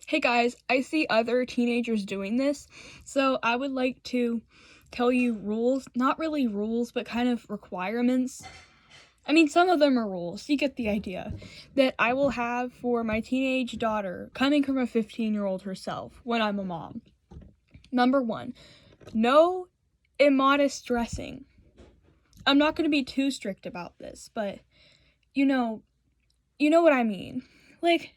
Hey guys, I see other teenagers doing this, so I would like to tell you rules, not really rules, but kind of requirements. I mean, some of them are rules, you get the idea, that I will have for my teenage daughter, coming from a 15-year-old herself, when I'm a mom. Number 1, no immodest dressing. I'm not going to be too strict about this, but you know what I mean. Like,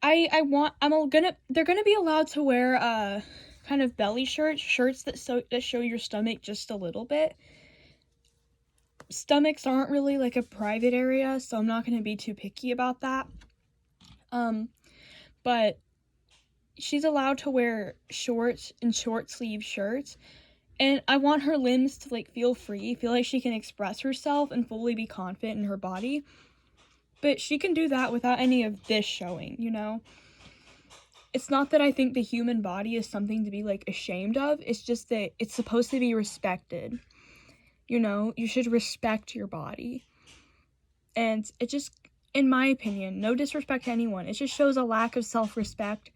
they're gonna be allowed to wear kind of belly shirts that show your stomach just a little bit. Stomachs aren't really like a private area, so I'm not gonna be too picky about that. But she's allowed to wear shorts and short sleeve shirts, and I want her limbs to like feel free, feel like she can express herself and fully be confident in her body. But she can do that without any of this showing, you know? It's not that I think the human body is something to be like ashamed of, it's just that it's supposed to be respected. You know, you should respect your body. And it just, in my opinion, no disrespect to anyone, it just shows a lack of self-respect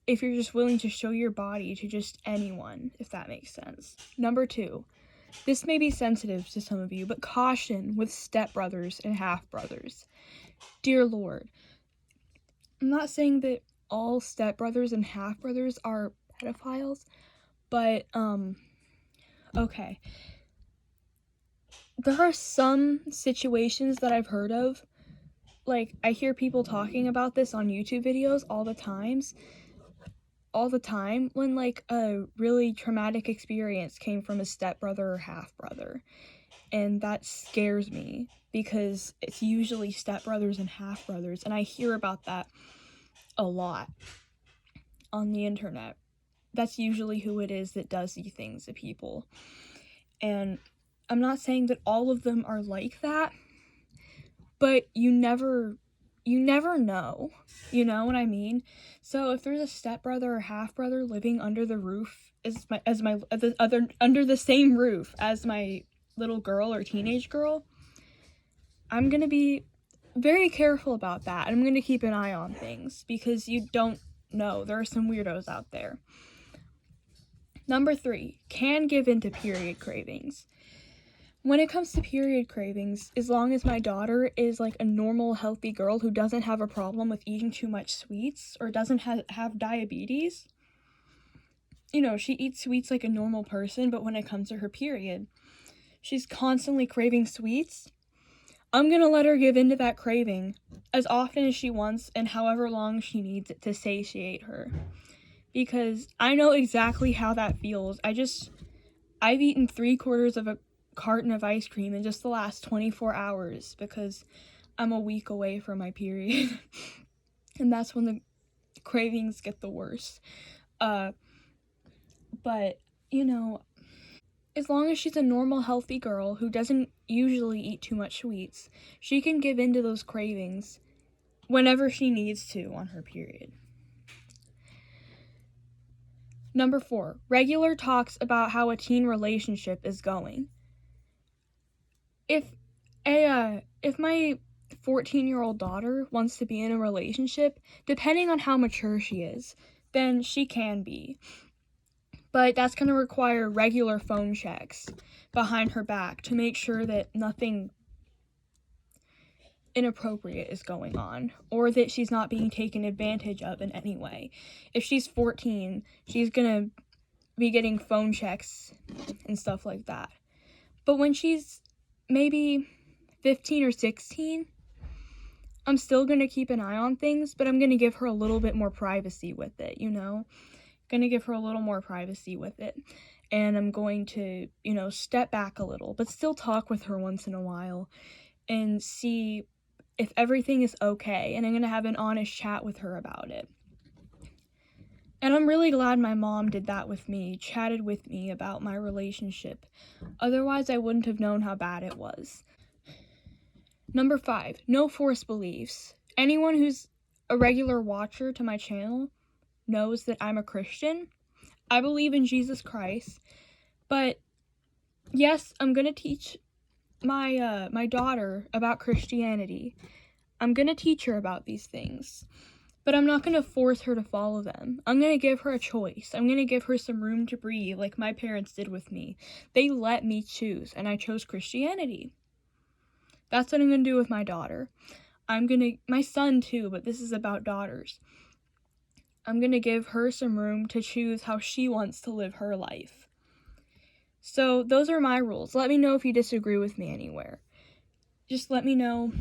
if you're just willing to show your body to just anyone, if that makes sense. Number 2, this may be sensitive to some of you, but caution with stepbrothers and half-brothers. Dear Lord, I'm not saying that all stepbrothers and half-brothers are pedophiles, but, okay. There are some situations that I've heard of, like, I hear people talking about this on YouTube videos all the time, when, like, a really traumatic experience came from a stepbrother or half-brother, and that scares me, because it's usually stepbrothers and half-brothers, and I hear about that a lot on the internet. That's usually who it is that does these things to people. And I'm not saying that all of them are like that, but you never know. You know what I mean? So if there's a stepbrother or half-brother living under the roof under the same roof as my little girl or teenage girl, I'm going to be very careful about that. I'm going to keep an eye on things because you don't know. There are some weirdos out there. Number 3, can give into period cravings. When it comes to period cravings, as long as my daughter is like a normal, healthy girl who doesn't have a problem with eating too much sweets or doesn't have diabetes, you know, she eats sweets like a normal person, but when it comes to her period, she's constantly craving sweets. I'm gonna let her give into that craving as often as she wants and however long she needs it to satiate her. Because I know exactly how that feels. I've eaten 3/4 of a carton of ice cream in just the last 24 hours because I'm a week away from my period. And that's when the cravings get the worst. But, you know, as long as she's a normal, healthy girl who doesn't usually eat too much sweets, she can give in to those cravings whenever she needs to on her period. Number 4, regular talks about how a teen relationship is going. If my 14-year-old daughter wants to be in a relationship, depending on how mature she is, then she can be. But that's going to require regular phone checks behind her back to make sure that nothing inappropriate is going on or that she's not being taken advantage of in any way. If she's 14, she's going to be getting phone checks and stuff like that. But when she's maybe 15 or 16, I'm still going to keep an eye on things, but I'm going to give her a little bit more privacy with it, you know? Going to give her a little more privacy with it. And I'm going to, you know, step back a little, but still talk with her once in a while and see if everything is okay. And I'm going to have an honest chat with her about it. And I'm really glad my mom did that with me, chatted with me about my relationship. Otherwise, I wouldn't have known how bad it was. Number 5, no forced beliefs. Anyone who's a regular watcher to my channel knows that I'm a Christian. I believe in Jesus Christ. But yes, I'm going to teach my daughter about Christianity. I'm going to teach her about these things. But I'm not going to force her to follow them. I'm going to give her a choice. I'm going to give her some room to breathe like my parents did with me. They let me choose, and I chose Christianity. That's what I'm going to do with my daughter. My son too, but this is about daughters. I'm going to give her some room to choose how she wants to live her life. So those are my rules. Let me know if you disagree with me anywhere. Just let me know.